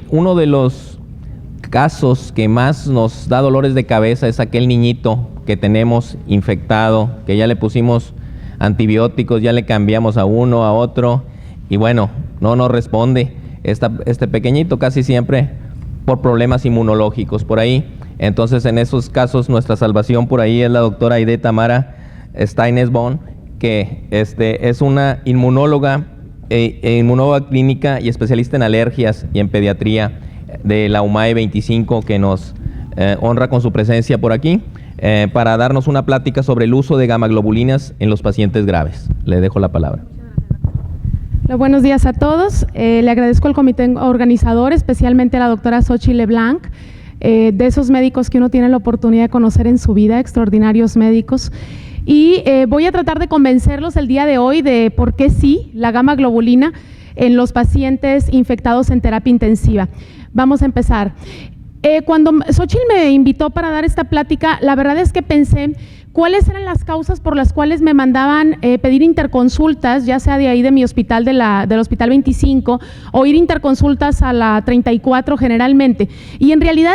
Uno de los casos que más nos da dolores de cabeza es aquel niñito que tenemos infectado, que ya le pusimos antibióticos, ya le cambiamos a uno, a otro, y bueno, no nos responde este pequeñito casi siempre por problemas inmunológicos por ahí. Entonces, en esos casos, nuestra salvación por ahí es la doctora Aide Tamara Steines-Bon, que es una inmunóloga clínica y especialista en alergias y en pediatría de la UMAE 25, que nos honra con su presencia por aquí para darnos una plática sobre el uso de gamaglobulinas en los pacientes graves. Le dejo la palabra. Buenos días a todos. Le agradezco al comité organizador, especialmente a la doctora Xochitl LeBlanc, de esos médicos que uno tiene la oportunidad de conocer en su vida, extraordinarios médicos. Y voy a tratar de convencerlos el día de hoy de por qué sí la gamaglobulina en los pacientes infectados en terapia intensiva. Vamos a empezar. Cuando Xochitl me invitó para dar esta plática, la verdad es que pensé cuáles eran las causas por las cuales me mandaban pedir interconsultas, ya sea de ahí de mi hospital, del Hospital 25, o ir interconsultas a la 34 generalmente. Y en realidad,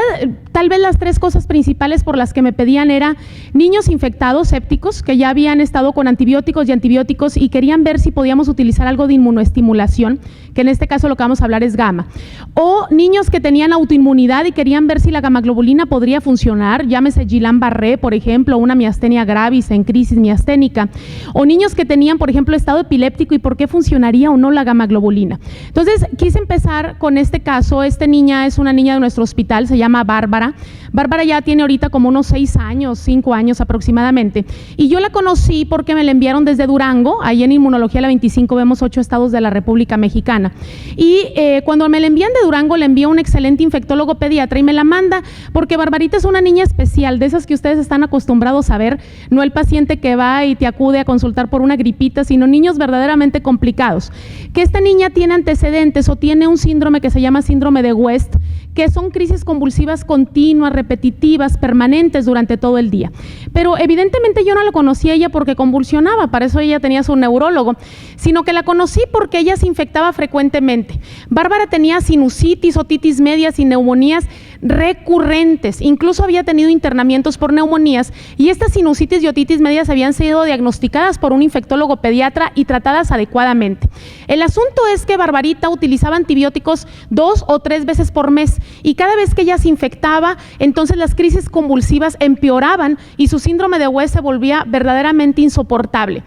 tal vez las tres cosas principales por las que me pedían era niños infectados, sépticos, que ya habían estado con antibióticos y querían ver si podíamos utilizar algo de inmunoestimulación, que en este caso lo que vamos a hablar es gamma. O niños que tenían autoinmunidad y querían ver si la gamaglobulina podría funcionar, llámese Guillain-Barré, por ejemplo, una miastenia gravis en crisis miasténica, o niños que tenían, por ejemplo, estado epiléptico y por qué funcionaría o no la gamaglobulina. Entonces, quise empezar con este caso. Esta niña es una niña de nuestro hospital, se llama Bárbara. Bárbara ya tiene ahorita como unos 5 años aproximadamente, y yo la conocí porque me la enviaron desde Durango. Ahí en Inmunología la 25 vemos 8 estados de la República Mexicana, y cuando me la envían de Durango, le envía un excelente infectólogo pediatra y me la manda porque Barbarita es una niña especial, de esas que ustedes están acostumbrados a ver, no el paciente que va y te acude a consultar por una gripita, sino niños verdaderamente complicados. Que esta niña tiene antecedentes o tiene un síndrome que se llama síndrome de West, que son crisis convulsivas continuas, repetitivas, permanentes durante todo el día. Pero evidentemente yo no la conocí a ella porque convulsionaba, para eso ella tenía su neurólogo, sino que la conocí porque ella se infectaba frecuentemente. Bárbara tenía sinusitis, otitis medias y neumonías recurrentes, incluso había tenido internamientos por neumonías, y estas sinusitis y otitis medias habían sido diagnosticadas por un infectólogo pediatra y tratadas adecuadamente. El asunto es que Barbarita utilizaba antibióticos 2 o 3 veces por mes, y cada vez que ella se infectaba, entonces las crisis convulsivas empeoraban y su síndrome de West se volvía verdaderamente insoportable.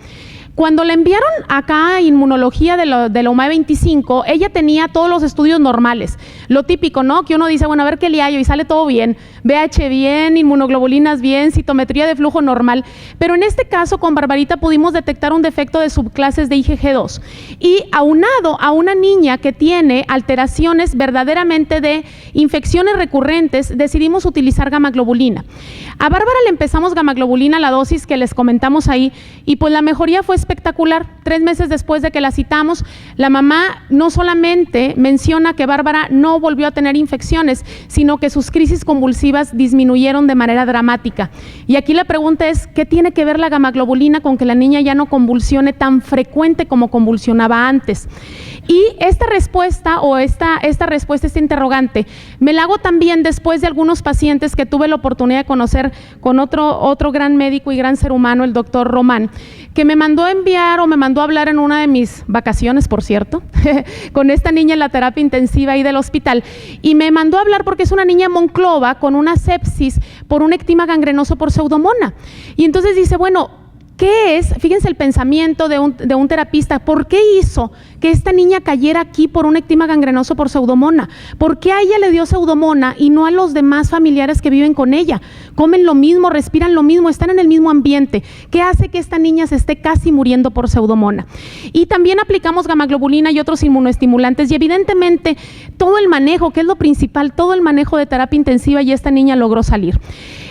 Cuando le enviaron acá a Inmunología de la UMAE 25, ella tenía todos los estudios normales, lo típico, ¿no? Que uno dice, bueno, a ver qué le hallo, y sale todo bien, VH bien, inmunoglobulinas bien, citometría de flujo normal, pero en este caso con Barbarita pudimos detectar un defecto de subclases de IgG2, y aunado a una niña que tiene alteraciones verdaderamente de infecciones recurrentes, decidimos utilizar gamaglobulina. A Bárbara le empezamos gamaglobulina, la dosis que les comentamos ahí, y pues la mejoría fue espectacular. 3 meses después de que la citamos, la mamá no solamente menciona que Bárbara no volvió a tener infecciones, sino que sus crisis convulsivas disminuyeron de manera dramática. Y aquí la pregunta es, ¿qué tiene que ver la gamaglobulina con que la niña ya no convulsione tan frecuente como convulsionaba antes? Y esta respuesta o esta interrogante, me la hago también después de algunos pacientes que tuve la oportunidad de conocer con otro gran médico y gran ser humano, el doctor Román, que me mandó a enviar o me mandó a hablar en una de mis vacaciones, por cierto, con esta niña en la terapia intensiva ahí del hospital, y me mandó a hablar porque es una niña en Monclova con una sepsis por un ectima gangrenoso por Pseudomonas. Y entonces dice, bueno, ¿qué es? Fíjense el pensamiento de un terapista. ¿Por qué hizo que esta niña cayera aquí por un ectima gangrenoso por Pseudomonas? ¿Por qué a ella le dio Pseudomonas y no a los demás familiares que viven con ella? Comen lo mismo, respiran lo mismo, están en el mismo ambiente. ¿Qué hace que esta niña se esté casi muriendo por Pseudomonas? Y también aplicamos gamaglobulina y otros inmunoestimulantes, y evidentemente todo el manejo, que es lo principal, todo el manejo de terapia intensiva, y esta niña logró salir.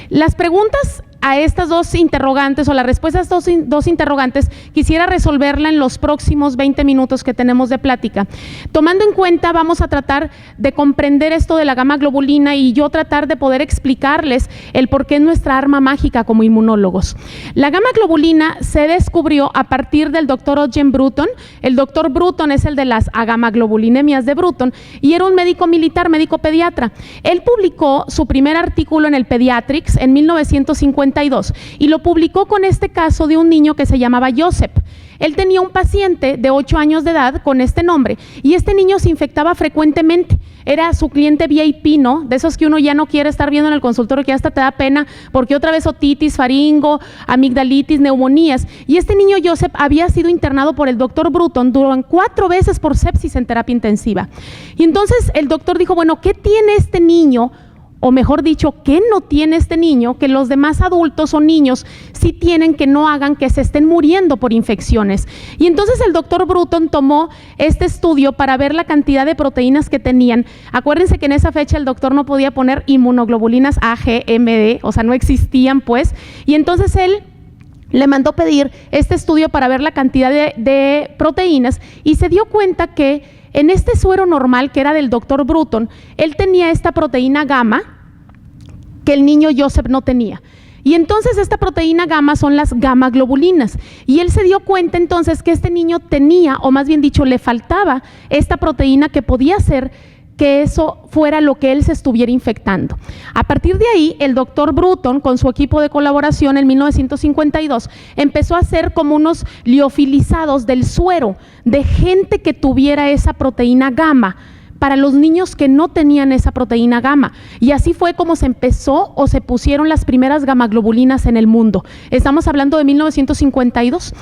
Las preguntas a estas dos interrogantes o la respuesta a estas dos interrogantes quisiera resolverla en los próximos 20 minutos que tenemos de plática. Tomando en cuenta, vamos a tratar de comprender esto de la gamma globulina y yo tratar de poder explicarles el por qué es nuestra arma mágica como inmunólogos. La gamma globulina se descubrió a partir del doctor Eugen Bruton. El doctor Bruton es el de las agamaglobulinemias de Bruton y era un médico militar, médico pediatra. Él publicó su primer artículo en el Pediatrics en 1952 y lo publicó con este caso de un niño que se llamaba Joseph. Él tenía un paciente de 8 años de edad con este nombre y este niño se infectaba frecuentemente. Era su cliente VIP, ¿no? De esos que uno ya no quiere estar viendo en el consultorio, que hasta te da pena porque otra vez otitis, faringo, amigdalitis, neumonías. Y este niño Joseph había sido internado por el doctor Bruton durante 4 veces por sepsis en terapia intensiva. Y entonces el doctor dijo, bueno, ¿qué tiene este niño? O mejor dicho, ¿qué no tiene este niño que los demás adultos o niños sí tienen que no hagan que se estén muriendo por infecciones? Y entonces el doctor Bruton tomó este estudio para ver la cantidad de proteínas que tenían. Acuérdense que en esa fecha el doctor no podía poner inmunoglobulinas A, G, M, D, o sea, no existían pues. Y entonces él le mandó pedir este estudio para ver la cantidad de proteínas y se dio cuenta que en este suero normal, que era del doctor Bruton, él tenía esta proteína gamma que el niño Joseph no tenía. Y entonces esta proteína gamma son las gamma globulinas. Y él se dio cuenta entonces que este niño tenía, o más bien dicho, le faltaba esta proteína que podía hacer que eso fuera lo que él se estuviera infectando. A partir de ahí, el doctor Bruton, con su equipo de colaboración en 1952, empezó a hacer como unos liofilizados del suero de gente que tuviera esa proteína gamma para los niños que no tenían esa proteína gamma. Y así fue como se empezó o se pusieron las primeras gamaglobulinas en el mundo. Estamos hablando de 1952.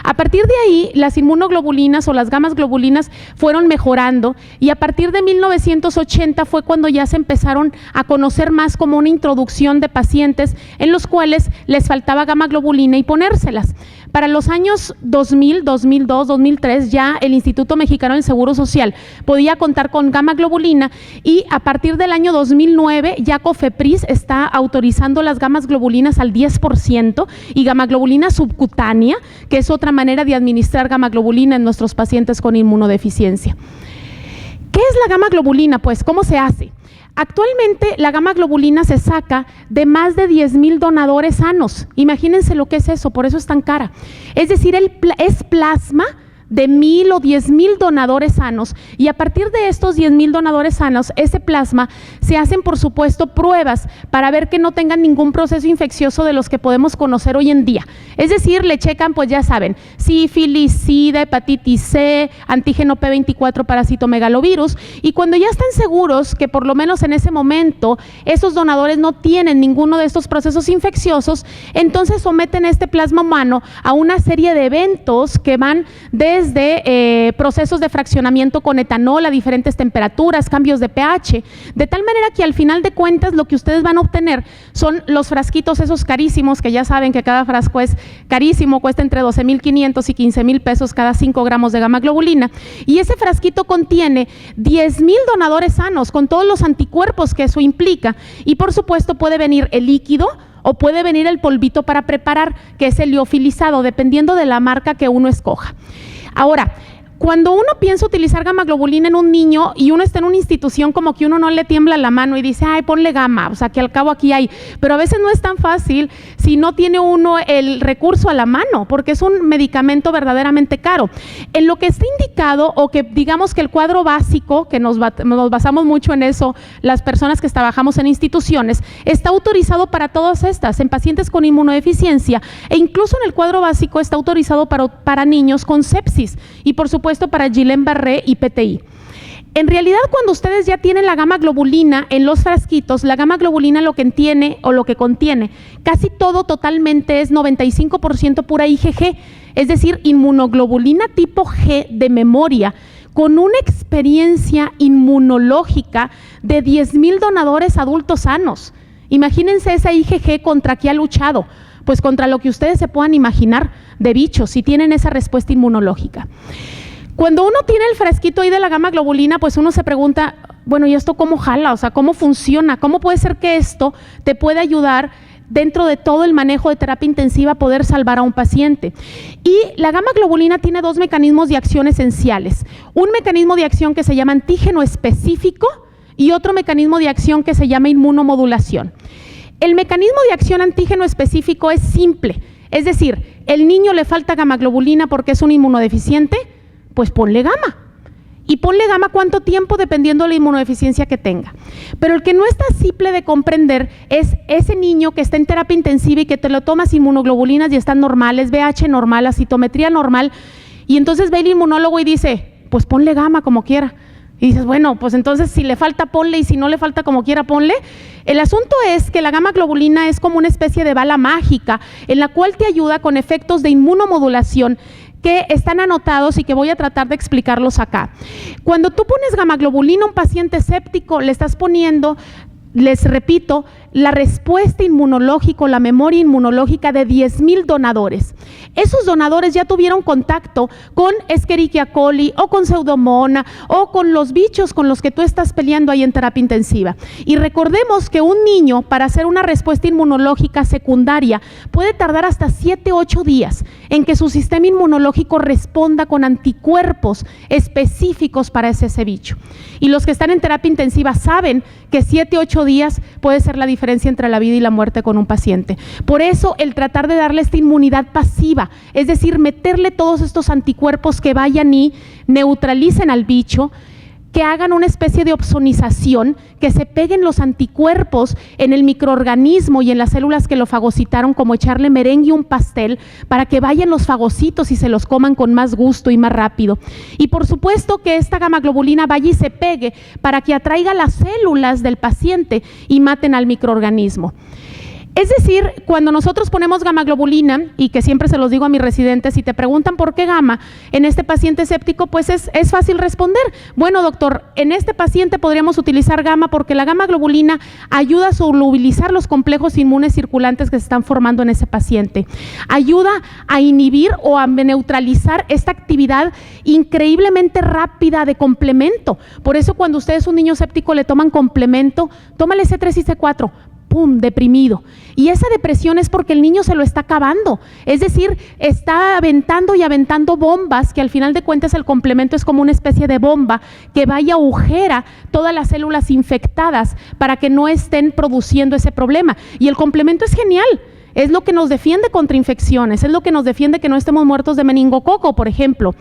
A partir de ahí, las inmunoglobulinas o las gamas globulinas fueron mejorando y a partir de 1980 fue cuando ya se empezaron a conocer más como una introducción de pacientes en los cuales les faltaba gamma globulina y ponérselas. Para los años 2000, 2002, 2003 ya el Instituto Mexicano del Seguro Social podía contar con gamma globulina y a partir del año 2009 ya COFEPRIS está autorizando las gamas globulinas al 10% y gamma globulina subcutánea, que es otra manera de administrar gamma globulina en nuestros pacientes con inmunodeficiencia. ¿Qué es la gamma globulina? Pues, ¿cómo se hace? Actualmente la gamma globulina se saca de más de 10,000 donadores sanos. Imagínense lo que es eso, por eso es tan cara. Es decir, es plasma de 1,000 o 10,000 donadores sanos y a partir de estos 10,000 donadores sanos, ese plasma se hacen por supuesto pruebas para ver que no tengan ningún proceso infeccioso de los que podemos conocer hoy en día. Es decir, le checan, pues ya saben, sífilis, sida, hepatitis C, antígeno P24 para citomegalovirus y cuando ya están seguros que por lo menos en ese momento esos donadores no tienen ninguno de estos procesos infecciosos, entonces someten este plasma humano a una serie de eventos que van desde procesos de fraccionamiento con etanol a diferentes temperaturas, cambios de pH, de tal manera que al final de cuentas lo que ustedes van a obtener son los frasquitos esos carísimos, que ya saben que cada frasco es carísimo, cuesta entre 12,500 y 15,000 pesos cada 5 gramos de gamma globulina, y ese frasquito contiene 10,000 donadores sanos con todos los anticuerpos que eso implica, y por supuesto puede venir el líquido o puede venir el polvito para preparar, que es el liofilizado, dependiendo de la marca que uno escoja. Ahora, cuando uno piensa utilizar gamma globulina en un niño y uno está en una institución, como que uno no le tiembla la mano y dice, ay, ponle gamma, o sea, que al cabo aquí hay, pero a veces no es tan fácil si no tiene uno el recurso a la mano, porque es un medicamento verdaderamente caro. En lo que está indicado, o que digamos que el cuadro básico, que nos basamos mucho en eso, las personas que trabajamos en instituciones, está autorizado para todas estas, en pacientes con inmunodeficiencia, e incluso en el cuadro básico está autorizado para niños con sepsis, y por supuesto para Guillain-Barré y PTI. En realidad, cuando ustedes ya tienen la gamma globulina en los frasquitos, la gamma globulina lo que contiene, casi todo totalmente es 95% pura IgG, es decir, inmunoglobulina tipo G de memoria, con una experiencia inmunológica de 10,000 donadores adultos sanos. Imagínense esa IgG contra qué ha luchado, pues contra lo que ustedes se puedan imaginar de bichos, si tienen esa respuesta inmunológica. Cuando uno tiene el frasquito ahí de la gamma globulina, pues uno se pregunta, bueno, ¿y esto cómo jala? O sea, ¿cómo funciona? ¿Cómo puede ser que esto te puede ayudar dentro de todo el manejo de terapia intensiva poder salvar a un paciente. Y la gamma globulina tiene dos mecanismos de acción esenciales. Un mecanismo de acción que se llama antígeno específico y otro mecanismo de acción que se llama inmunomodulación. El mecanismo de acción antígeno específico es simple, es decir, el niño le falta gamma globulina porque es un inmunodeficiente, pues ponle gamma. Y ponle gamma cuánto tiempo dependiendo de la inmunodeficiencia que tenga. Pero el que no está simple de comprender es ese niño que está en terapia intensiva y que te lo tomas inmunoglobulinas y están normales, VH normal, acitometría normal, y entonces ve el inmunólogo y dice, pues ponle gamma como quiera. Y dices, bueno, pues entonces si le falta ponle y si no le falta como quiera ponle. El asunto es que la gamma globulina es como una especie de bala mágica en la cual te ayuda con efectos de inmunomodulación que están anotados y que voy a tratar de explicarlos acá. Cuando tú pones gamma globulina a un paciente séptico, le estás poniendo, les repito, la respuesta inmunológica, la memoria inmunológica de 10,000 donadores. Esos donadores ya tuvieron contacto con Escherichia coli o con Pseudomonas o con los bichos con los que tú estás peleando ahí en terapia intensiva. Y recordemos que un niño para hacer una respuesta inmunológica secundaria puede tardar hasta 7-8 días en que su sistema inmunológico responda con anticuerpos específicos para ese bicho. Y los que están en terapia intensiva saben que 7-8 días puede ser la diferencia entre la vida y la muerte con un paciente. Por eso el tratar de darle esta inmunidad pasiva, es decir, meterle todos estos anticuerpos que vayan y neutralicen al bicho, que hagan una especie de opsonización, que se peguen los anticuerpos en el microorganismo y en las células que lo fagocitaron, como echarle merengue a un pastel para que vayan los fagocitos y se los coman con más gusto y más rápido. Y por supuesto que esta gamma globulina vaya y se pegue para que atraiga las células del paciente y maten al microorganismo. Es decir, cuando nosotros ponemos gamma globulina, y que siempre se los digo a mis residentes, si te preguntan por qué gamma en este paciente séptico, pues es fácil responder. Bueno, doctor, en este paciente podríamos utilizar gamma porque la gamma globulina ayuda a solubilizar los complejos inmunes circulantes que se están formando en ese paciente. Ayuda a inhibir o a neutralizar esta actividad increíblemente rápida de complemento. Por eso cuando usted es un niño séptico le toman complemento, tómale C3 y C4. ¡Pum!, deprimido. Y esa depresión es porque el niño se lo está acabando. Es decir, está aventando y aventando bombas, que al final de cuentas el complemento es como una especie de bomba que va y agujera todas las células infectadas para que no estén produciendo ese problema. Y el complemento es genial. Es lo que nos defiende contra infecciones, es lo que nos defiende que no estemos muertos de meningococo, por ejemplo.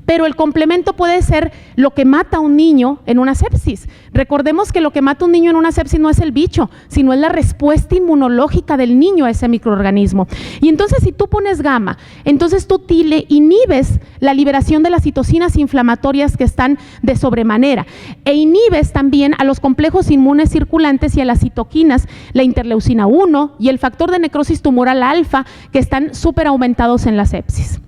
Pero el complemento puede ser lo que mata a un niño en una sepsis. Recordemos que lo que mata a un niño en una sepsis no es el bicho, sino es la respuesta inmunológica del niño a ese microorganismo. Y entonces si tú pones gamma, entonces tú le inhibes la liberación de las citocinas inflamatorias que están de sobremanera e inhibes también a los complejos inmunes circulantes y a las citoquinas, la interleucina 1 y el factor de necrosis tumoral alfa, que están súper aumentados en la sepsis.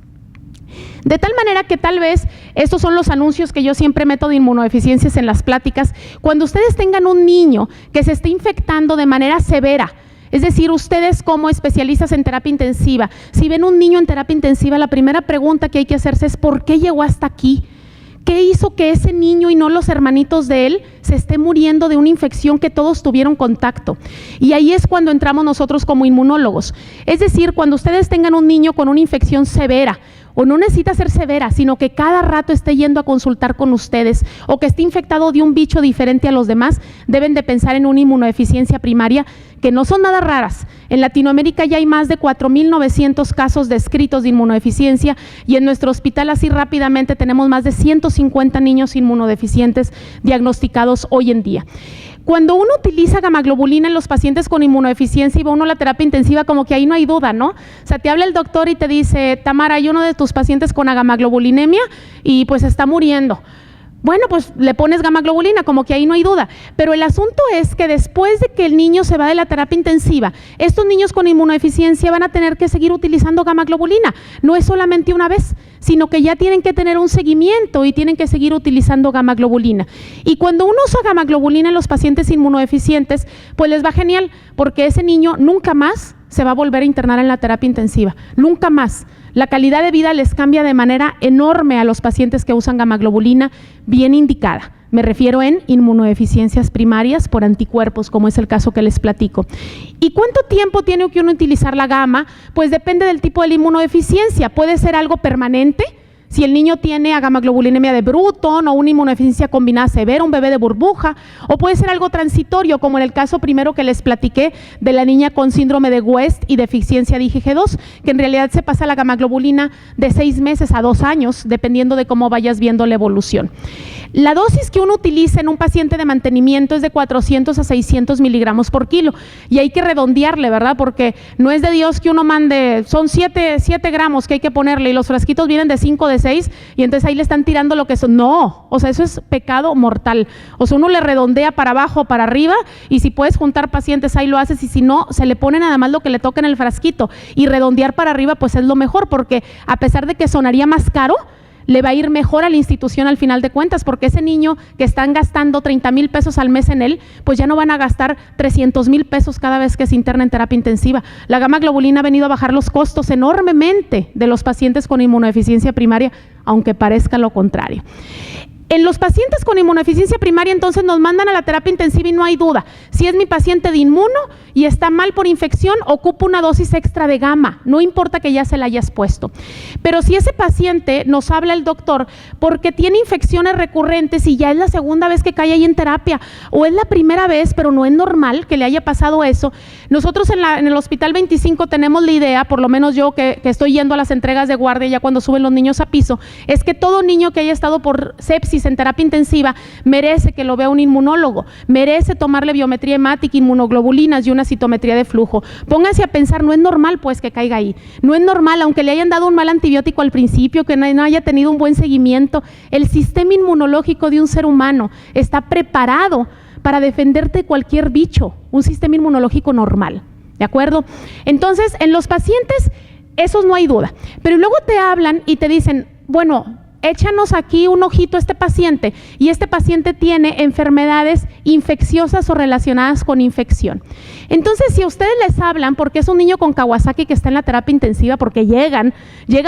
De tal manera que tal vez estos son los anuncios que yo siempre meto de inmunodeficiencias en las pláticas. Cuando ustedes tengan un niño que se esté infectando de manera severa, es decir, ustedes como especialistas en terapia intensiva, si ven un niño en terapia intensiva, la primera pregunta que hay que hacerse es ¿por qué llegó hasta aquí? ¿Qué hizo que ese niño y no los hermanitos de él se esté muriendo de una infección que todos tuvieron contacto? Y ahí es cuando entramos nosotros como inmunólogos. Es decir, cuando ustedes tengan un niño con una infección severa, o no necesita ser severa, sino que cada rato esté yendo a consultar con ustedes o que esté infectado de un bicho diferente a los demás, deben de pensar en una inmunodeficiencia primaria, que no son nada raras. En Latinoamérica ya hay más de 4,900 casos descritos de inmunodeficiencia y en nuestro hospital así rápidamente tenemos más de 150 niños inmunodeficientes diagnosticados hoy en día. Cuando uno utiliza gamma globulina en los pacientes con inmunodeficiencia y va uno a la terapia intensiva, como que ahí no hay duda, ¿no? O sea, te habla el doctor y te dice, Tamara, hay uno de tus pacientes con gamma globulinemia y pues está muriendo. Bueno, pues le pones gamma globulina, como que ahí no hay duda. Pero el asunto es que después de que el niño se va de la terapia intensiva, estos niños con inmunodeficiencia van a tener que seguir utilizando gamma globulina. No es solamente una vez, sino que ya tienen que tener un seguimiento y tienen que seguir utilizando gamma globulina. Y cuando uno usa gamma globulina en los pacientes inmunodeficientes, pues les va genial, porque ese niño nunca más se va a volver a internar en la terapia intensiva. Nunca más. La calidad de vida les cambia de manera enorme a los pacientes que usan gamma globulina bien indicada. Me refiero en inmunodeficiencias primarias por anticuerpos, como es el caso que les platico. ¿Y cuánto tiempo tiene que uno utilizar la gama? Pues depende del tipo de la inmunodeficiencia. Puede ser algo permanente, si el niño tiene agamaglobulinemia de Bruton o una inmunodeficiencia combinada severa, un bebé de burbuja, o puede ser algo transitorio, como en el caso primero que les platiqué de la niña con síndrome de West y deficiencia de IgG2, que en realidad se pasa la gamaglobulina de 6 meses a 2 años, dependiendo de cómo vayas viendo la evolución. La dosis que uno utiliza en un paciente de mantenimiento es de 400 a 600 miligramos por kilo, y hay que redondearle, ¿verdad? Porque no es de Dios que uno mande, son 7 gramos que hay que ponerle, y los frasquitos vienen de 5, de 6, y entonces ahí le están tirando lo que son. No, o sea, eso es pecado mortal. O sea, uno le redondea para abajo, para arriba, y si puedes juntar pacientes, ahí lo haces, y si no, se le pone nada más lo que le toca en el frasquito, y redondear para arriba, pues es lo mejor, porque a pesar de que sonaría más caro, le va a ir mejor a la institución al final de cuentas, porque ese niño que están gastando 30,000 pesos al mes en él, pues ya no van a gastar 300,000 pesos cada vez que se interna en terapia intensiva. La gamaglobulina ha venido a bajar los costos enormemente de los pacientes con inmunodeficiencia primaria, aunque parezca lo contrario. En los pacientes con inmunodeficiencia primaria, entonces nos mandan a la terapia intensiva y no hay duda. Si es mi paciente de inmuno y está mal por infección, ocupa una dosis extra de gamma, no importa que ya se la hayas puesto. Pero si ese paciente nos habla el doctor porque tiene infecciones recurrentes y ya es la segunda vez que cae ahí en terapia, o es la primera vez, pero no es normal que le haya pasado eso, nosotros en el Hospital 25 tenemos la idea, por lo menos yo que estoy yendo a las entregas de guardia ya cuando suben los niños a piso, es que todo niño que haya estado por sepsis en terapia intensiva merece que lo vea un inmunólogo, merece tomarle biometría hemática, inmunoglobulinas y una citometría de flujo. Pónganse a pensar, no es normal pues que caiga ahí, no es normal, aunque le hayan dado un mal antibiótico al principio, que no haya tenido un buen seguimiento. El sistema inmunológico de un ser humano está preparado para defenderte de cualquier bicho, un sistema inmunológico normal, ¿de acuerdo? Entonces, en los pacientes, esos no hay duda, pero luego te hablan y te dicen, bueno, échanos aquí un ojito a este paciente, y este paciente tiene enfermedades infecciosas o relacionadas con infección. Entonces, si a ustedes les hablan, porque es un niño con Kawasaki que está en la terapia intensiva, porque llegan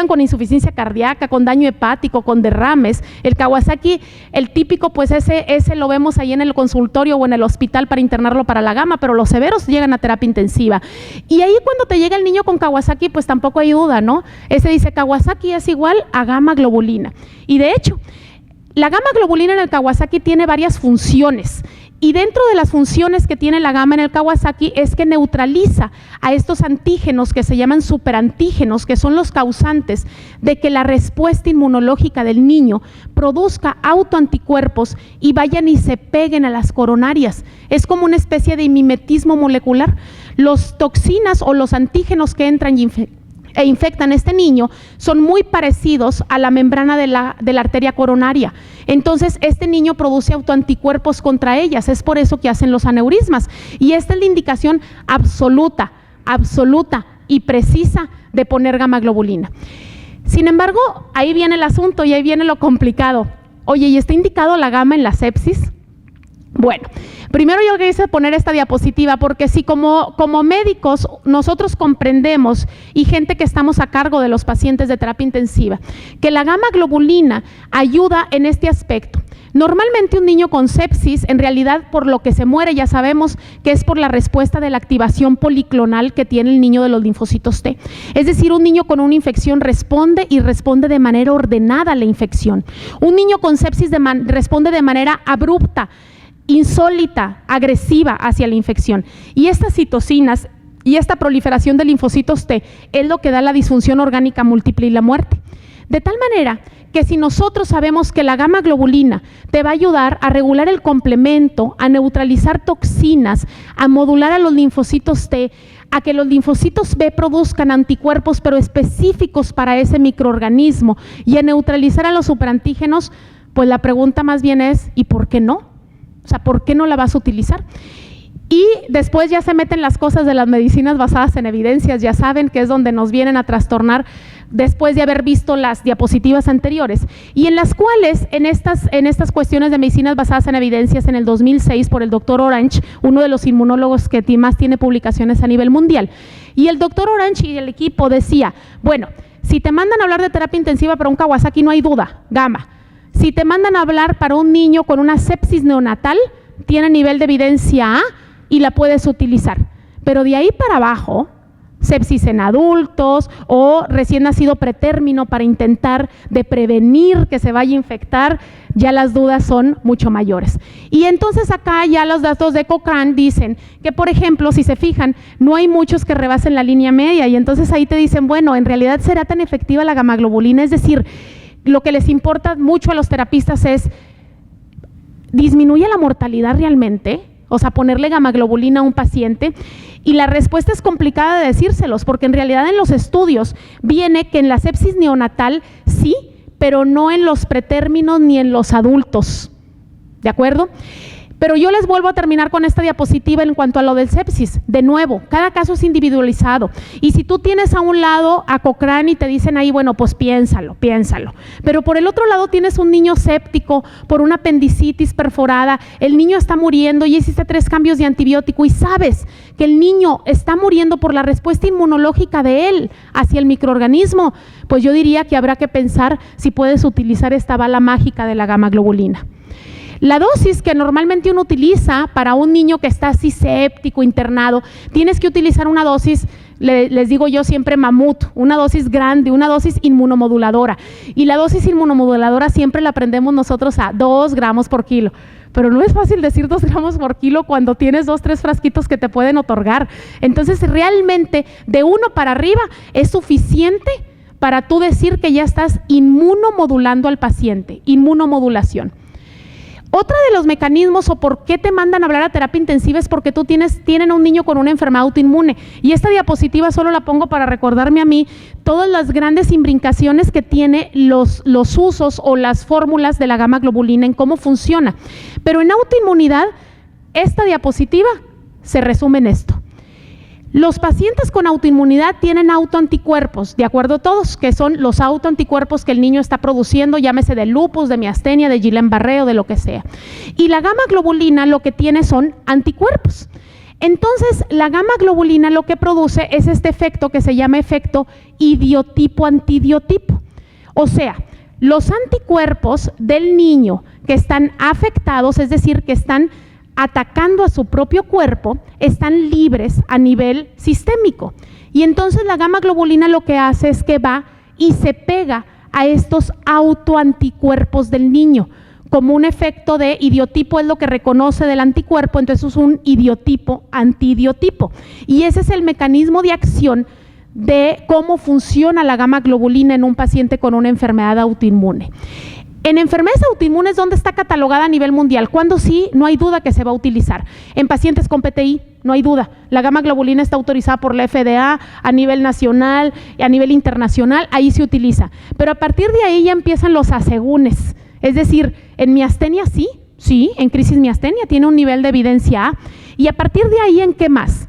con insuficiencia cardíaca, con daño hepático, con derrames, el Kawasaki, el típico, pues ese lo vemos ahí en el consultorio o en el hospital para internarlo para la gama, pero los severos llegan a terapia intensiva. Y ahí cuando te llega el niño con Kawasaki, pues tampoco hay duda, ¿no? Ese dice, Kawasaki es igual a gamma globulina. Y de hecho, la gamma globulina en el Kawasaki tiene varias funciones, y dentro de las funciones que tiene la gamma en el Kawasaki es que neutraliza a estos antígenos que se llaman superantígenos, que son los causantes de que la respuesta inmunológica del niño produzca autoanticuerpos y vayan y se peguen a las coronarias. Es como una especie de mimetismo molecular. Los toxinas o los antígenos que entran e infectan a este niño son muy parecidos a la membrana de la arteria coronaria. Entonces, este niño produce autoanticuerpos contra ellas, es por eso que hacen los aneurismas. Y esta es la indicación absoluta y precisa de poner gamaglobulina. Sin embargo, ahí viene el asunto y ahí viene lo complicado. Oye, ¿y está indicado la gamma en la sepsis? Bueno, primero yo quise poner esta diapositiva porque si como médicos nosotros comprendemos, y gente que estamos a cargo de los pacientes de terapia intensiva, que la gamma globulina ayuda en este aspecto. Normalmente un niño con sepsis, en realidad por lo que se muere ya sabemos que es por la respuesta de la activación policlonal que tiene el niño de los linfocitos T. Es decir, un niño con una infección responde de manera ordenada a la infección. Un niño con sepsis responde de manera abrupta, insólita, agresiva hacia la infección. Y estas citocinas y esta proliferación de linfocitos T es lo que da la disfunción orgánica múltiple y la muerte. De tal manera que si nosotros sabemos que la gamma globulina te va a ayudar a regular el complemento, a neutralizar toxinas, a modular a los linfocitos T, a que los linfocitos B produzcan anticuerpos pero específicos para ese microorganismo, y a neutralizar a los superantígenos, pues la pregunta más bien es, ¿y por qué no? O sea, ¿por qué no la vas a utilizar? Y después ya se meten las cosas de las medicinas basadas en evidencias, ya saben que es donde nos vienen a trastornar después de haber visto las diapositivas anteriores, y en las cuales, en estas cuestiones de medicinas basadas en evidencias, en el 2006 por el doctor Orange, uno de los inmunólogos que más tiene publicaciones a nivel mundial, y el doctor Orange y el equipo decía, bueno, si te mandan a hablar de terapia intensiva para un Kawasaki no hay duda, gamma. Si te mandan a hablar para un niño con una sepsis neonatal, tiene nivel de evidencia A y la puedes utilizar. Pero de ahí para abajo, sepsis en adultos o recién nacido pretérmino para intentar de prevenir que se vaya a infectar, ya las dudas son mucho mayores. Y entonces acá ya los datos de Cochrane dicen que, por ejemplo, si se fijan, no hay muchos que rebasen la línea media y entonces ahí te dicen, bueno, en realidad será tan efectiva la gamaglobulina, es decir, lo que les importa mucho a los terapistas es, ¿disminuye la mortalidad realmente? O sea, ponerle gamaglobulina a un paciente. Y la respuesta es complicada de decírselos, porque en realidad en los estudios viene que en la sepsis neonatal sí, pero no en los pretérminos ni en los adultos. ¿De acuerdo? Pero yo les vuelvo a terminar con esta diapositiva en cuanto a lo del sepsis. De nuevo, cada caso es individualizado. Y si tú tienes a un lado a Cochrane y te dicen ahí, bueno, pues piénsalo. Pero por el otro lado tienes un niño séptico por una apendicitis perforada, el niño está muriendo y hiciste 3 cambios de antibiótico y sabes que el niño está muriendo por la respuesta inmunológica de él hacia el microorganismo, pues yo diría que habrá que pensar si puedes utilizar esta bala mágica de la gamaglobulina. La dosis que normalmente uno utiliza para un niño que está así séptico, internado, tienes que utilizar una dosis, les digo yo siempre mamut, una dosis grande, una dosis inmunomoduladora. Y la dosis inmunomoduladora siempre la aprendemos nosotros a 2 gramos por kilo. Pero no es fácil decir 2 gramos por kilo cuando tienes 2, 3 frasquitos que te pueden otorgar. Entonces realmente de 1 para arriba es suficiente para tú decir que ya estás inmunomodulando al paciente, inmunomodulación. Otra de los mecanismos o por qué te mandan a hablar a terapia intensiva es porque tienen a un niño con una enfermedad autoinmune. Y esta diapositiva solo la pongo para recordarme a mí todas las grandes imbricaciones que tiene los usos o las fórmulas de la gamaglobulina en cómo funciona. Pero en autoinmunidad, esta diapositiva se resume en esto. Los pacientes con autoinmunidad tienen autoanticuerpos, de acuerdo a todos, que son los autoanticuerpos que el niño está produciendo, llámese de lupus, de miastenia, de Guillain-Barré o de lo que sea. Y la gamaglobulina lo que tiene son anticuerpos. Entonces, la gamaglobulina lo que produce es este efecto que se llama efecto idiotipo-antidiotipo. O sea, los anticuerpos del niño que están afectados, es decir, que están atacando a su propio cuerpo, están libres a nivel sistémico. Y entonces la gamaglobulina lo que hace es que va y se pega a estos autoanticuerpos del niño, como un efecto de idiotipo es lo que reconoce del anticuerpo, entonces es un idiotipo-antidiotipo. Y ese es el mecanismo de acción de cómo funciona la gamaglobulina en un paciente con una enfermedad autoinmune. En enfermedades autoinmunes, ¿dónde está catalogada a nivel mundial? Cuando sí, no hay duda que se va a utilizar. En pacientes con PTI, no hay duda. La gamaglobulina está autorizada por la FDA a nivel nacional y a nivel internacional, ahí se utiliza. Pero a partir de ahí ya empiezan los asegúnes. Es decir, en miastenia sí, en crisis miastenia tiene un nivel de evidencia A. Y a partir de ahí, ¿en qué más?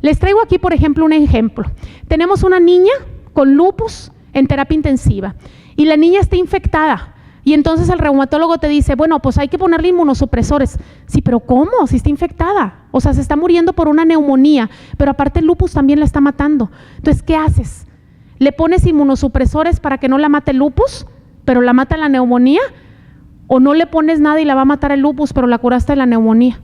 Les traigo aquí, por ejemplo, un ejemplo. Tenemos una niña con lupus en terapia intensiva y la niña está infectada. Y entonces el reumatólogo te dice, bueno, pues hay que ponerle inmunosupresores. Sí, pero ¿cómo? Si está infectada. O sea, se está muriendo por una neumonía, pero aparte el lupus también la está matando. Entonces, ¿qué haces? ¿Le pones inmunosupresores para que no la mate el lupus, pero la mata la neumonía? ¿O no le pones nada y la va a matar el lupus, pero la curaste de la neumonía?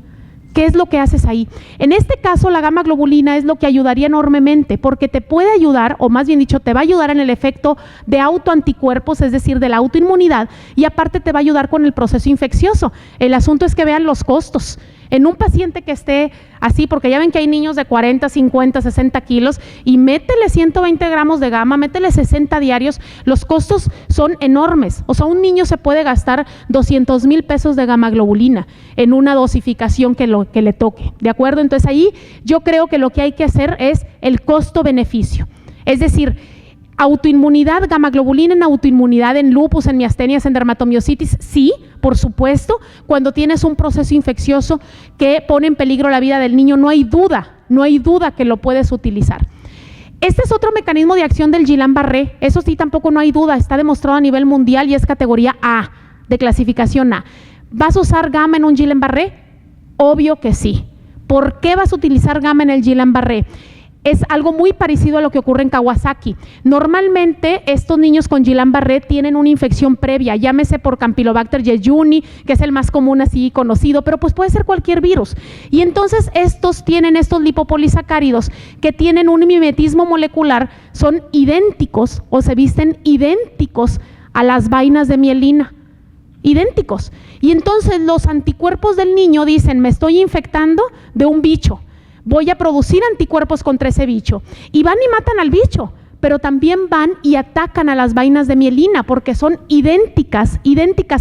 ¿Qué es lo que haces ahí? En este caso, la gamaglobulina es lo que ayudaría enormemente, porque te puede ayudar, o más bien dicho, te va a ayudar en el efecto de autoanticuerpos, es decir, de la autoinmunidad, y aparte te va a ayudar con el proceso infeccioso. El asunto es que vean los costos. En un paciente que esté así, porque ya ven que hay niños de 40, 50, 60 kilos, y métele 120 gramos de gama, métele 60 diarios, los costos son enormes. O sea, un niño se puede gastar 200,000 pesos de gamaglobulina en una dosificación que le toque, ¿de acuerdo? Entonces ahí yo creo que lo que hay que hacer es el costo-beneficio. Es decir, autoinmunidad, gamaglobulina en autoinmunidad, en lupus, en miastenias, en dermatomiositis, sí, por supuesto, cuando tienes un proceso infeccioso que pone en peligro la vida del niño, no hay duda que lo puedes utilizar. Este es otro mecanismo de acción del Guillain-Barré, eso sí tampoco no hay duda, está demostrado a nivel mundial y es categoría A, de clasificación A. ¿Vas a usar gama en un Guillain-Barré? Obvio que sí. ¿Por qué vas a utilizar gama en el Guillain-Barré? es algo muy parecido a lo que ocurre en Kawasaki. Normalmente estos niños con Guillain-Barré tienen una infección previa, llámese por Campylobacter jejuni, que es el más común así conocido, pero pues puede ser cualquier virus. Y entonces estos tienen estos lipopolisacáridos que tienen un mimetismo molecular, son idénticos o se visten idénticos a las vainas de mielina. Idénticos. Y entonces los anticuerpos del niño dicen, me estoy infectando de un bicho. Voy a producir anticuerpos contra ese bicho. Y van y matan al bicho, pero también van y atacan a las vainas de mielina porque son idénticas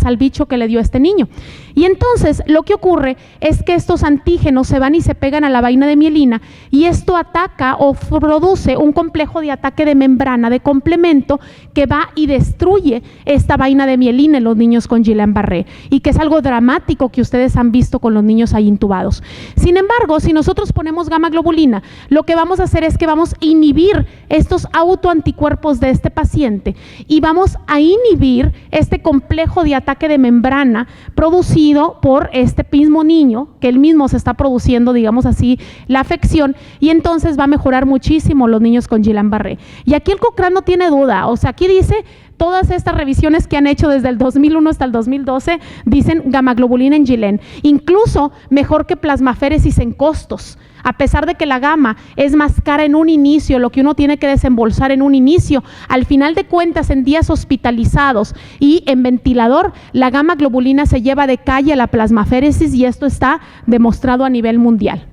al bicho que le dio a este niño. Y entonces lo que ocurre es que estos antígenos se van y se pegan a la vaina de mielina y esto ataca o produce un complejo de ataque de membrana, de complemento, que va y destruye esta vaina de mielina en los niños con Guillain-Barré, y que es algo dramático que ustedes han visto con los niños ahí intubados. Sin embargo, si nosotros ponemos gamma globulina, lo que vamos a hacer es que vamos a inhibir estos autoanticuerpos de este paciente y vamos a inhibir este complejo de ataque de membrana producido por este mismo niño, que él mismo se está produciendo, digamos así, la afección, y entonces va a mejorar muchísimo los niños con Guillain-Barré. Y aquí el Cochrane no tiene duda, o sea, aquí dice, todas estas revisiones que han hecho desde el 2001 hasta el 2012, dicen gamma-globulina en Guillain, incluso mejor que plasmaféresis en costos. A pesar de que la gamma es más cara en un inicio, lo que uno tiene que desembolsar en un inicio, al final de cuentas en días hospitalizados y en ventilador, la gamma globulina se lleva de calle a la plasmaféresis y esto está demostrado a nivel mundial.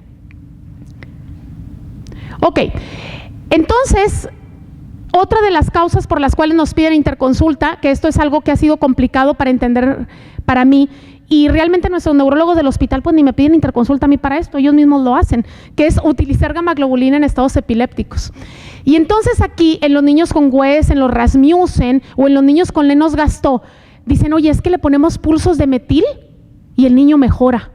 Ok, entonces, otra de las causas por las cuales nos piden interconsulta, que esto es algo que ha sido complicado para entender para mí, y realmente nuestros neurólogos del hospital pues ni me piden interconsulta a mí para esto, ellos mismos lo hacen, que es utilizar gamma globulina en estados epilépticos. Y entonces aquí en los niños con West, en los Rasmussen o en los niños con Lennox-Gastaut, dicen, oye, es que le ponemos pulsos de metil y el niño mejora.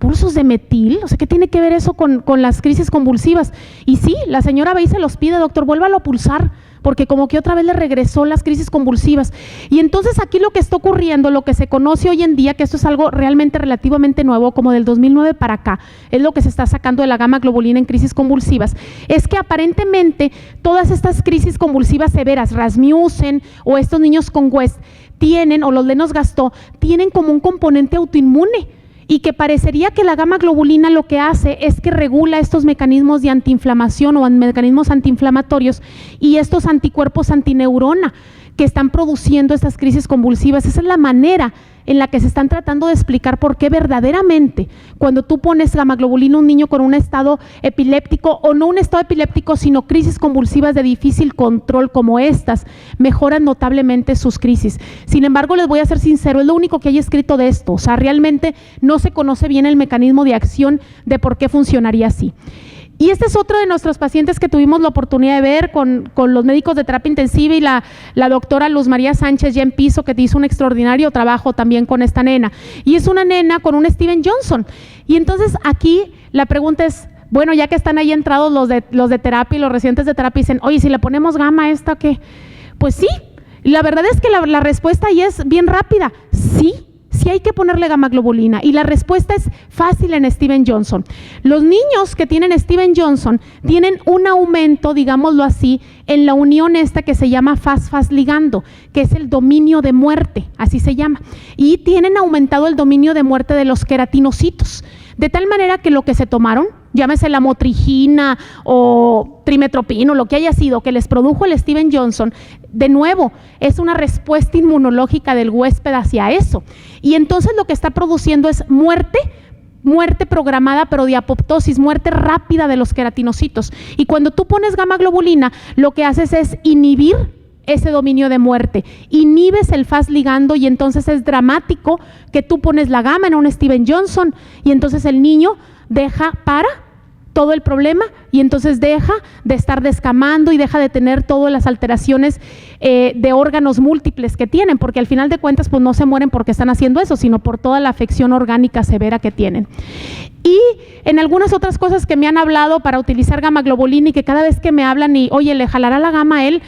¿Pulsos de metil? O sea, ¿qué tiene que ver eso con las crisis convulsivas? Y sí, la señora ve y se los pide, doctor, vuélvalo a pulsar, porque como que otra vez le regresó las crisis convulsivas. Y entonces aquí lo que está ocurriendo, lo que se conoce hoy en día, que esto es algo realmente relativamente nuevo, como del 2009 para acá, es lo que se está sacando de la gamma globulina en crisis convulsivas, es que aparentemente todas estas crisis convulsivas severas, Rasmussen o estos niños con West, tienen, o los Lennox-Gastaut, tienen como un componente autoinmune, y que parecería que la gamma globulina lo que hace es que regula estos mecanismos de antiinflamación o mecanismos antiinflamatorios y estos anticuerpos antineurona que están produciendo estas crisis convulsivas. Esa es la manera en la que se están tratando de explicar por qué verdaderamente cuando tú pones gamma globulina a un niño con un estado epiléptico, o no un estado epiléptico, sino crisis convulsivas de difícil control como estas, mejoran notablemente sus crisis. Sin embargo, les voy a ser sincero, es lo único que hay escrito de esto, o sea, realmente no se conoce bien el mecanismo de acción de por qué funcionaría así. Y este es otro de nuestros pacientes que tuvimos la oportunidad de ver con los médicos de terapia intensiva y la doctora Luz María Sánchez ya en piso, que hizo un extraordinario trabajo también con esta nena. Y es una nena con un Steven Johnson. Y entonces aquí la pregunta es, bueno, ya que están ahí entrados los de terapia y los residentes de terapia, dicen, oye, si le ponemos gamma a esta, ¿qué? Pues sí, la verdad es que la respuesta ahí es bien rápida, sí. Sí hay que ponerle gamma globulina, y la respuesta es fácil en Steven Johnson. Los niños que tienen Steven Johnson tienen un aumento, digámoslo así, en la unión esta que se llama Fas-Fas ligando, que es el dominio de muerte, así se llama, y tienen aumentado el dominio de muerte de los queratinocitos, de tal manera que lo que se tomaron, llámese la motrigina o trimetropina o lo que haya sido, que les produjo el Steven Johnson, de nuevo, es una respuesta inmunológica del huésped hacia eso. Y entonces lo que está produciendo es muerte programada, pero de apoptosis, muerte rápida de los queratinocitos. Y cuando tú pones gamma globulina, lo que haces es inhibir ese dominio de muerte, inhibes el Fas ligando, y entonces es dramático que tú pones la gamma en un Steven Johnson y entonces el niño para todo el problema y entonces deja de estar descamando y deja de tener todas las alteraciones de órganos múltiples que tienen, porque al final de cuentas pues no se mueren porque están haciendo eso, sino por toda la afección orgánica severa que tienen. Y en algunas otras cosas que me han hablado para utilizar gamma globulina, y que cada vez que me hablan y, oye, ¿le jalará la gamma a él?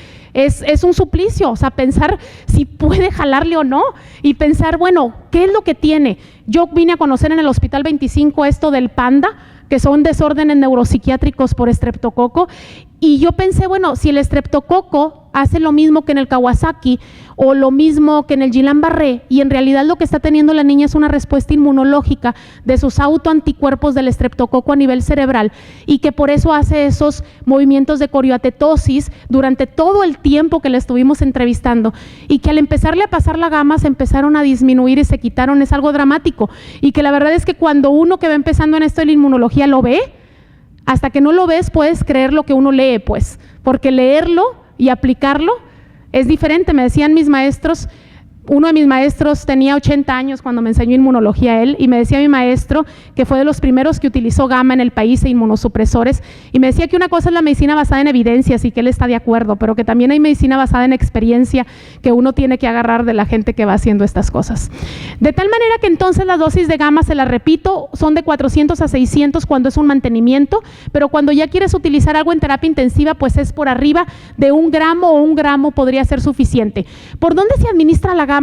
es un suplicio, o sea, pensar si puede jalarle o no y pensar, bueno, ¿qué es lo que tiene? Yo vine a conocer en el Hospital 25 esto del PANDA, que son desórdenes neuropsiquiátricos por estreptococo, y yo pensé, bueno, si el estreptococo hace lo mismo que en el Kawasaki o lo mismo que en el Guillain-Barré, y en realidad lo que está teniendo la niña es una respuesta inmunológica de sus autoanticuerpos del estreptococo a nivel cerebral, y que por eso hace esos movimientos de corioatetosis durante todo el tiempo que le estuvimos entrevistando, y que al empezarle a pasar la gama se empezaron a disminuir y se quitaron, es algo dramático, y que la verdad es que cuando uno que va empezando en esto de la inmunología lo ve, hasta que no lo ves puedes creer lo que uno lee, pues, porque leerlo y aplicarlo es diferente. Me decían mis maestros, uno de mis maestros tenía 80 años cuando me enseñó inmunología él, y me decía mi maestro que fue de los primeros que utilizó gamma en el país e inmunosupresores, y me decía que una cosa es la medicina basada en evidencias y que él está de acuerdo, pero que también hay medicina basada en experiencia que uno tiene que agarrar de la gente que va haciendo estas cosas. De tal manera que entonces las dosis de gamma, se las repito, son de 400 a 600 cuando es un mantenimiento, pero cuando ya quieres utilizar algo en terapia intensiva, pues es por arriba de 1 gramo, o 1 gramo podría ser suficiente. ¿Por dónde se administra la gamma?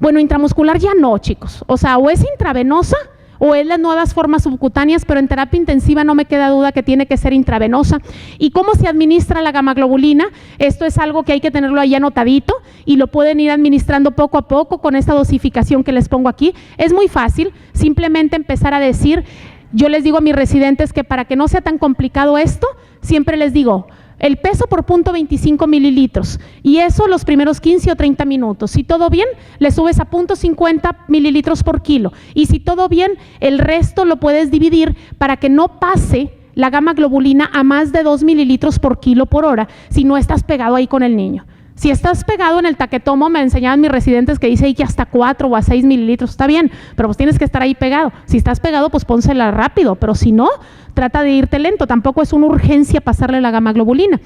Bueno, intramuscular ya no, chicos. O sea, o es intravenosa o es las nuevas formas subcutáneas, pero en terapia intensiva no me queda duda que tiene que ser intravenosa. ¿Y cómo se administra la gamaglobulina? Esto es algo que hay que tenerlo ahí anotadito y lo pueden ir administrando poco a poco con esta dosificación que les pongo aquí. Es muy fácil, simplemente empezar a decir, yo les digo a mis residentes que para que no sea tan complicado esto, siempre les digo, el peso por 0.25 mililitros, y eso los primeros 15 o 30 minutos. Si todo bien, le subes a 0.50 mililitros por kilo, y si todo bien, el resto lo puedes dividir para que no pase la gamaglobulina a más de 2 mililitros por kilo por hora, si no estás pegado ahí con el niño. Si estás pegado en el taquetomo, me enseñaban mis residentes que dice ahí que hasta 4 o a 6 mililitros, está bien, pero pues tienes que estar ahí pegado. Si estás pegado, pues pónsela rápido, pero si no, trata de irte lento, tampoco es una urgencia pasarle la gamaglobulina.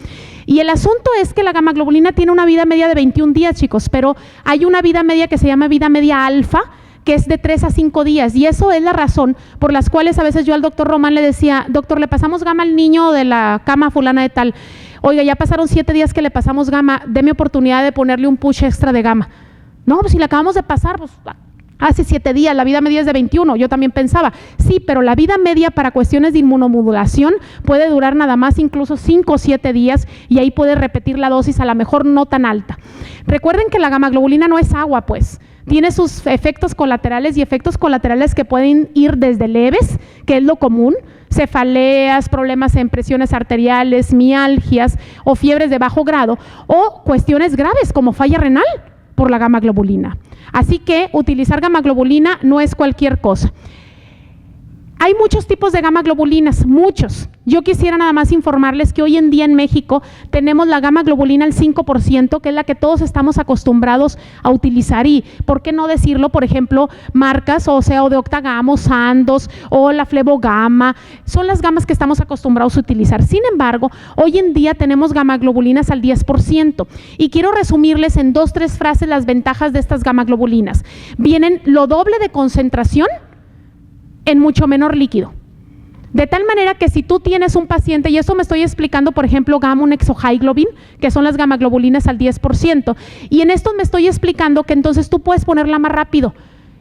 Y el asunto es que la gamaglobulina tiene una vida media de 21 días, chicos, pero hay una vida media que se llama vida media alfa, que es de 3 a 5 días, y eso es la razón por las cuales a veces yo al doctor Román le decía, doctor, le pasamos gama al niño de la cama fulana de tal, oiga, ya pasaron 7 días que le pasamos gama, deme oportunidad de ponerle un push extra de gama. No, pues si le acabamos de pasar, pues hace 7 días, la vida media es de 21, yo también pensaba, sí, pero la vida media para cuestiones de inmunomodulación puede durar nada más incluso 5 o 7 días, y ahí puede repetir la dosis, a lo mejor no tan alta. Recuerden que la gamaglobulina no es agua, pues, tiene sus efectos colaterales, y efectos colaterales que pueden ir desde leves, que es lo común, cefaleas, problemas en presiones arteriales, mialgias o fiebres de bajo grado, o cuestiones graves como falla renal por la gamaglobulina. Así que utilizar gamaglobulina no es cualquier cosa. Hay muchos tipos de gamaglobulinas, muchos. Yo quisiera nada más informarles que hoy en día en México tenemos la gamaglobulina al 5%, que es la que todos estamos acostumbrados a utilizar, y ¿por qué no decirlo? Por ejemplo, marcas, o sea, o de Octagamo, Sandoz o la Flebogama, son las gamas que estamos acostumbrados a utilizar. Sin embargo, hoy en día tenemos gamaglobulinas al 10%, y quiero resumirles en 2 o 3 frases las ventajas de estas gamaglobulinas. Vienen lo doble de concentración en mucho menor líquido. De tal manera que si tú tienes un paciente, y eso me estoy explicando, por ejemplo, Gamunex o High-Globin, que son las gamaglobulinas al 10%, y en esto me estoy explicando que entonces tú puedes ponerla más rápido,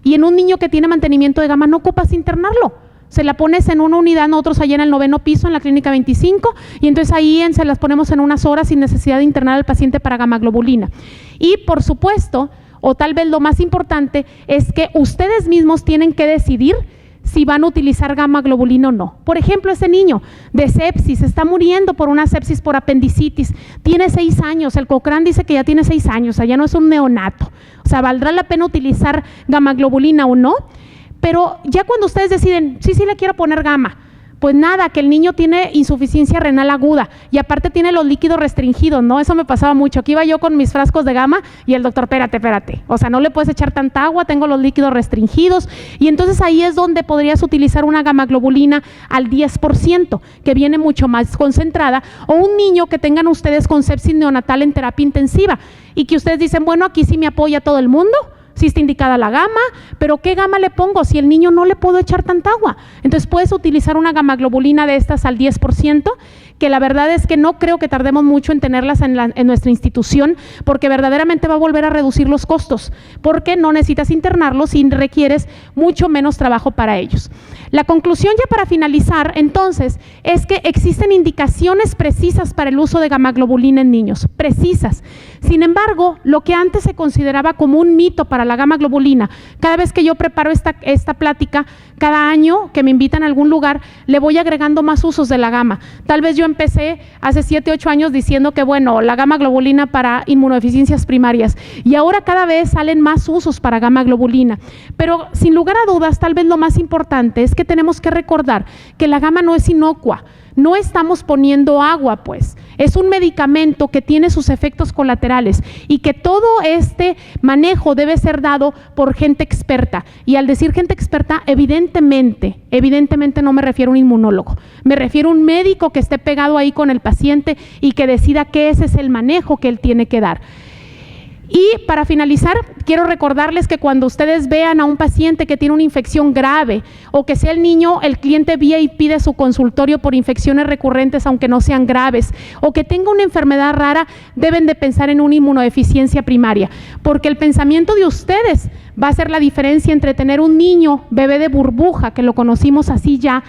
y en un niño que tiene mantenimiento de gama no ocupas internarlo, se la pones en una unidad, nosotros allá en el 9º piso, en la clínica 25, y entonces ahí se las ponemos en unas horas sin necesidad de internar al paciente para gamaglobulina. Y por supuesto, o tal vez lo más importante, es que ustedes mismos tienen que decidir si van a utilizar gamaglobulina o no. Por ejemplo, ese niño de sepsis está muriendo por una sepsis por apendicitis, tiene 6 años, el Cochrane dice que ya tiene 6 años, o sea, ya no es un neonato. O sea, ¿valdrá la pena utilizar gamaglobulina o no? Pero ya cuando ustedes deciden, sí le quiero poner gama, pues nada, que el niño tiene insuficiencia renal aguda y aparte tiene los líquidos restringidos, ¿no? Eso me pasaba mucho. Aquí iba yo con mis frascos de gama y el doctor, espérate. O sea, no le puedes echar tanta agua, tengo los líquidos restringidos. Y entonces ahí es donde podrías utilizar una gamaglobulina al 10%, que viene mucho más concentrada, o un niño que tengan ustedes con sepsis neonatal en terapia intensiva y que ustedes dicen, bueno, aquí sí me apoya todo el mundo, sí está indicada la gama, pero ¿qué gama le pongo si el niño no le puedo echar tanta agua? Entonces puedes utilizar una gamaglobulina de estas al 10%, que la verdad es que no creo que tardemos mucho en tenerlas en nuestra institución, porque verdaderamente va a volver a reducir los costos, porque no necesitas internarlos y requieres mucho menos trabajo para ellos. La conclusión ya para finalizar, entonces, es que existen indicaciones precisas para el uso de gamaglobulina en niños, precisas. Sin embargo, lo que antes se consideraba como un mito para la gamaglobulina, cada vez que yo preparo esta plática, cada año que me invitan a algún lugar, le voy agregando más usos de la gama. Tal vez yo empecé hace 7, 8 años diciendo que, bueno, la gamaglobulina para inmunodeficiencias primarias, y ahora cada vez salen más usos para gamaglobulina. Pero sin lugar a dudas, tal vez lo más importante es que tenemos que recordar que la gama no es inocua. No estamos poniendo agua, pues. Es un medicamento que tiene sus efectos colaterales y que todo este manejo debe ser dado por gente experta. Y al decir gente experta, evidentemente no me refiero a un inmunólogo. Me refiero a un médico que esté pegado ahí con el paciente y que decida que ese es el manejo que él tiene que dar. Y para finalizar, quiero recordarles que cuando ustedes vean a un paciente que tiene una infección grave o que sea el niño, el cliente VIP de su consultorio por infecciones recurrentes aunque no sean graves, o que tenga una enfermedad rara, deben de pensar en una inmunodeficiencia primaria, porque el pensamiento de ustedes va a ser la diferencia entre tener un niño bebé de burbuja, que lo conocimos así ya,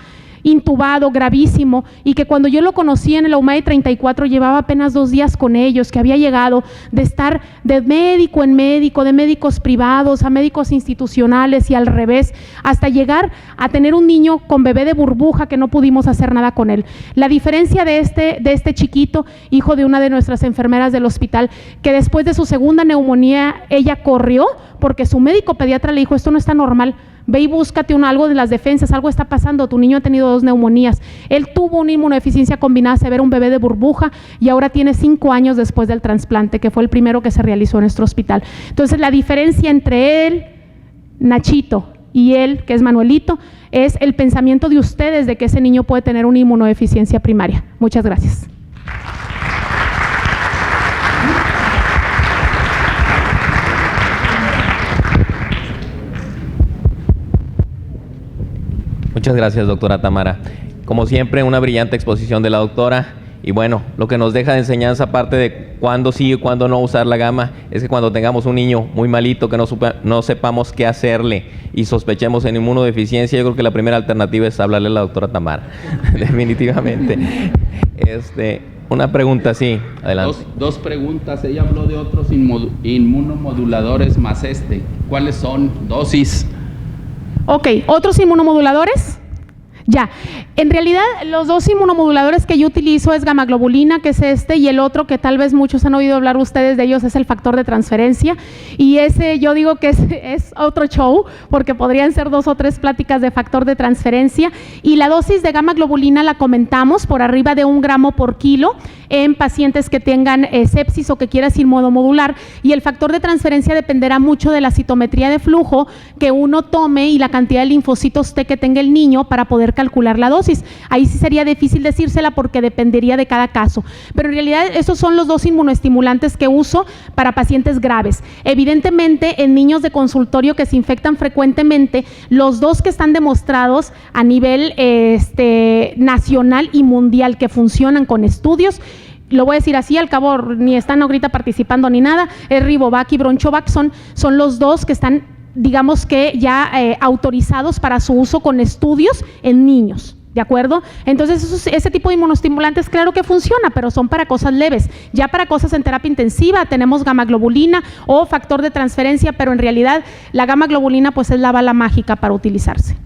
intubado, gravísimo, y que cuando yo lo conocí en el UMAE 34 llevaba apenas 2 días con ellos, que había llegado de estar de médico en médico, de médicos privados a médicos institucionales y al revés, hasta llegar a tener un niño con bebé de burbuja que no pudimos hacer nada con él. La diferencia de este chiquito, hijo de una de nuestras enfermeras del hospital, que después de su segunda neumonía ella corrió porque su médico pediatra le dijo: esto no está normal, ve y búscate algo de las defensas, algo está pasando, tu niño ha tenido 2 neumonías. Él tuvo una inmunodeficiencia combinada severa, un bebé de burbuja, y ahora tiene 5 años después del trasplante, que fue el primero que se realizó en nuestro hospital. Entonces la diferencia entre él, Nachito, y él, que es Manuelito, es el pensamiento de ustedes de que ese niño puede tener una inmunodeficiencia primaria. Muchas gracias. Muchas gracias, doctora Tamara. Como siempre, una brillante exposición de la doctora. Y bueno, lo que nos deja de enseñanza, aparte de cuándo sí y cuándo no usar la gama, es que cuando tengamos un niño muy malito que no sepamos qué hacerle y sospechemos en inmunodeficiencia, yo creo que la primera alternativa es hablarle a la doctora Tamara. Definitivamente. Una pregunta, sí, adelante. Dos preguntas. Ella habló de otros inmunomoduladores más ¿Cuáles son? Dosis. Ok, ¿otros inmunomoduladores? Ya, en realidad los 2 inmunomoduladores que yo utilizo es gamaglobulina, que es y el otro que tal vez muchos han oído hablar ustedes de ellos es el factor de transferencia, y ese yo digo que es otro show, porque podrían ser 2 o 3 pláticas de factor de transferencia, y la dosis de gamaglobulina la comentamos por arriba de 1 gramo por kilo en pacientes que tengan sepsis o que quieran inmunomodular, y el factor de transferencia dependerá mucho de la citometría de flujo que uno tome y la cantidad de linfocitos T que tenga el niño para poder calcular la dosis. Ahí sí sería difícil decírsela porque dependería de cada caso, pero en realidad esos son los 2 inmunoestimulantes que uso para pacientes graves. Evidentemente en niños de consultorio que se infectan frecuentemente, los 2 que están demostrados a nivel nacional y mundial que funcionan con estudios, lo voy a decir así, al cabo ni están ahorita participando ni nada, es Rivovac y Bronchovac, son los 2 que están, digamos que ya autorizados para su uso con estudios en niños, ¿de acuerdo? Entonces ese tipo de inmunoestimulantes claro que funciona, pero son para cosas leves. Ya para cosas en terapia intensiva tenemos gamaglobulina o factor de transferencia, pero en realidad la gamaglobulina pues es la bala mágica para utilizarse.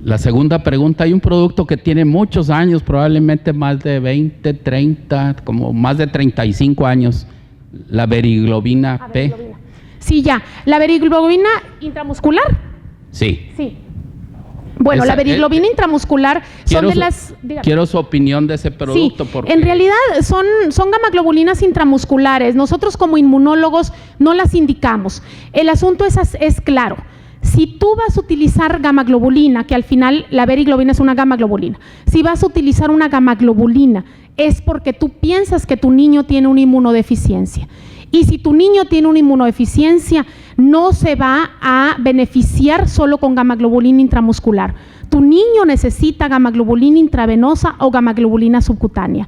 La segunda pregunta, hay un producto que tiene muchos años, probablemente más de 20, 30, como más de 35 años, la veriglobina P. Sí, ya. ¿La veriglobina intramuscular? Sí. Sí. Bueno, la veriglobina intramuscular son de las... Quiero su opinión de ese producto. Sí, porque en realidad son gamaglobulinas intramusculares. Nosotros como inmunólogos no las indicamos. El asunto es claro. Si tú vas a utilizar gamaglobulina, que al final la veriglobina es una gamaglobulina, si vas a utilizar una gamaglobulina es porque tú piensas que tu niño tiene una inmunodeficiencia. Y si tu niño tiene una inmunodeficiencia, no se va a beneficiar solo con gamma-globulina intramuscular. Tu niño necesita gamma-globulina intravenosa o gamma-globulina subcutánea.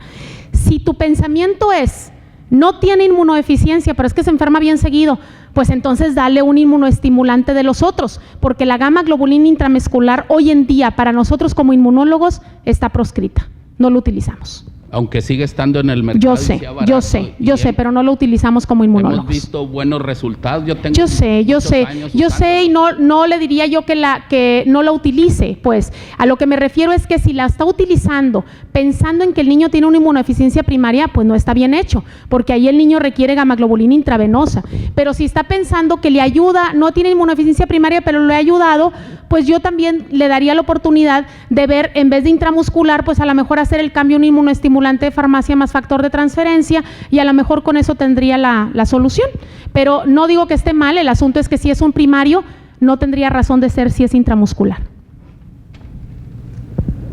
Si tu pensamiento es, no tiene inmunodeficiencia, pero es que se enferma bien seguido, pues entonces dale un inmunoestimulante de los otros, porque la gamma-globulina intramuscular hoy en día para nosotros como inmunólogos está proscrita, no lo utilizamos. Aunque sigue estando en el mercado. Yo sé, pero no lo utilizamos como inmunólogos. Hemos visto buenos resultados. Yo sé, y no le diría yo que no lo utilice, pues. A lo que me refiero es que si la está utilizando pensando en que el niño tiene una inmunodeficiencia primaria, pues no está bien hecho, porque ahí el niño requiere gamma-globulina intravenosa. Pero si está pensando que le ayuda, no tiene inmunodeficiencia primaria, pero le ha ayudado, pues yo también le daría la oportunidad de ver, en vez de intramuscular, pues a lo mejor hacer el cambio a un inmunoestimulante de farmacia más factor de transferencia, y a lo mejor con eso tendría la solución. Pero no digo que esté mal, el asunto es que si es un primario, no tendría razón de ser si es intramuscular.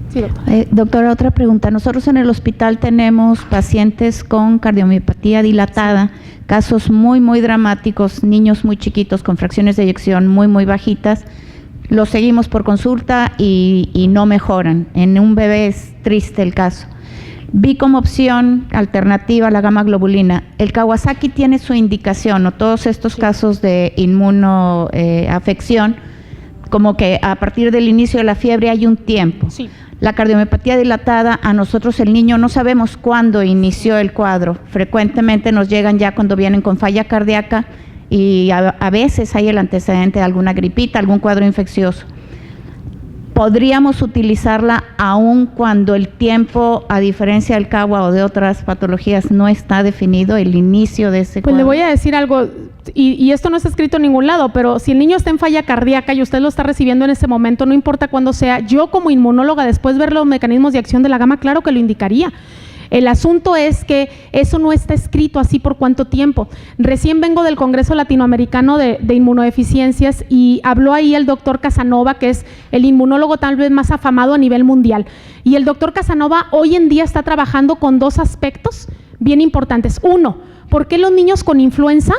Sí, doctora. Doctora, otra pregunta. Nosotros en el hospital tenemos pacientes con cardiomiopatía dilatada, casos muy, muy dramáticos, niños muy chiquitos con fracciones de eyección muy, muy bajitas. Los seguimos por consulta y no mejoran. En un bebé es triste el caso. Vi como opción alternativa la gamma-globulina. El Kawasaki tiene su indicación, ¿no? Todos estos casos de inmunoafección, como que a partir del inicio de la fiebre hay un tiempo. Sí. La cardiomiopatía dilatada, a nosotros el niño no sabemos cuándo inició el cuadro. Frecuentemente nos llegan ya cuando vienen con falla cardíaca y a veces hay el antecedente de alguna gripita, algún cuadro infeccioso. ¿Podríamos utilizarla aún cuando el tiempo, a diferencia del CAWA o de otras patologías, no está definido el inicio de ese cuadro? Pues le voy a decir algo, y esto no está escrito en ningún lado, pero si el niño está en falla cardíaca y usted lo está recibiendo en ese momento, no importa cuándo sea, yo como inmunóloga, después de ver los mecanismos de acción de la gamma, claro que lo indicaría. El asunto es que eso no está escrito así por cuánto tiempo. Recién vengo del Congreso Latinoamericano de Inmunodeficiencias y habló ahí el doctor Casanova, que es el inmunólogo tal vez más afamado a nivel mundial. Y el doctor Casanova hoy en día está trabajando con dos aspectos bien importantes. Uno, ¿por qué los niños con influenza?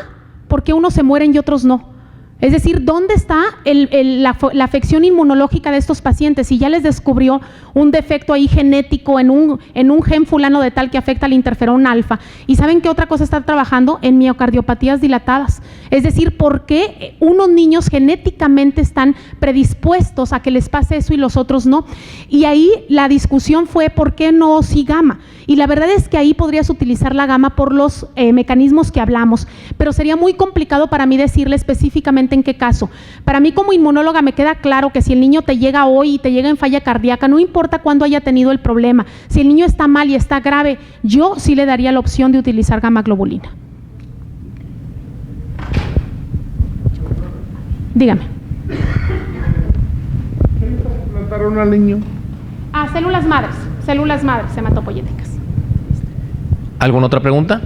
¿Por qué unos se mueren y otros no? Es decir, ¿dónde está la afección inmunológica de estos pacientes? Si ya les descubrió un defecto ahí genético en un gen fulano de tal que afecta al interferón alfa. ¿Y saben qué otra cosa está trabajando? En miocardiopatías dilatadas. Es decir, ¿por qué unos niños genéticamente están predispuestos a que les pase eso y los otros no? Y ahí la discusión fue ¿por qué no si gamma? Y la verdad es que ahí podrías utilizar la gamma por los mecanismos que hablamos, pero sería muy complicado para mí decirle específicamente en qué caso. Para mí como inmunóloga me queda claro que si el niño te llega hoy y te llega en falla cardíaca, no importa cuándo haya tenido el problema, si el niño está mal y está grave, yo sí le daría la opción de utilizar gamma globulina. Dígame. ¿Qué plantaron al niño? Células madres, hematopoyéticas. ¿Alguna otra pregunta?